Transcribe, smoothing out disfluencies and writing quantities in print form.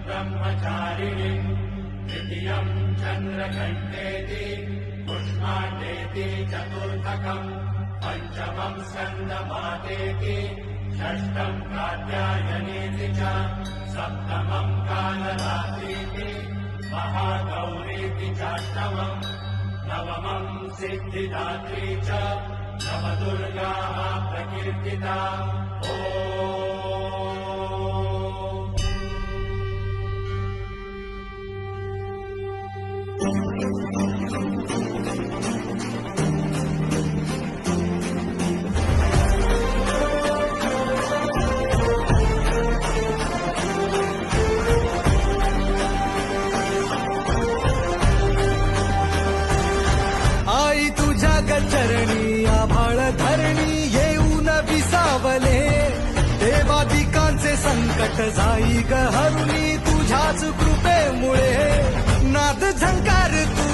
ब्रह्मचारिणीम् द्वितीयम् चन्द्रघण्टेति पुष्णाण्डेति चतुर्थकम् पञ्चमम् स्कन्दमातेति षष्ठम् कात्यायनेति च सप्तमम् कालरात्रीति महागौरीति चाष्टमम् नवमम् सिद्धिदात्री च नवदुर्गाः प्रकीर्तिता ॐ आई तुझ्या गचरणी आभाळ धरणी येऊन विसावले देवादिकांचे संकट जाई ग हरुणी तुझ्याच कृपेमुळे नाद झंकार तू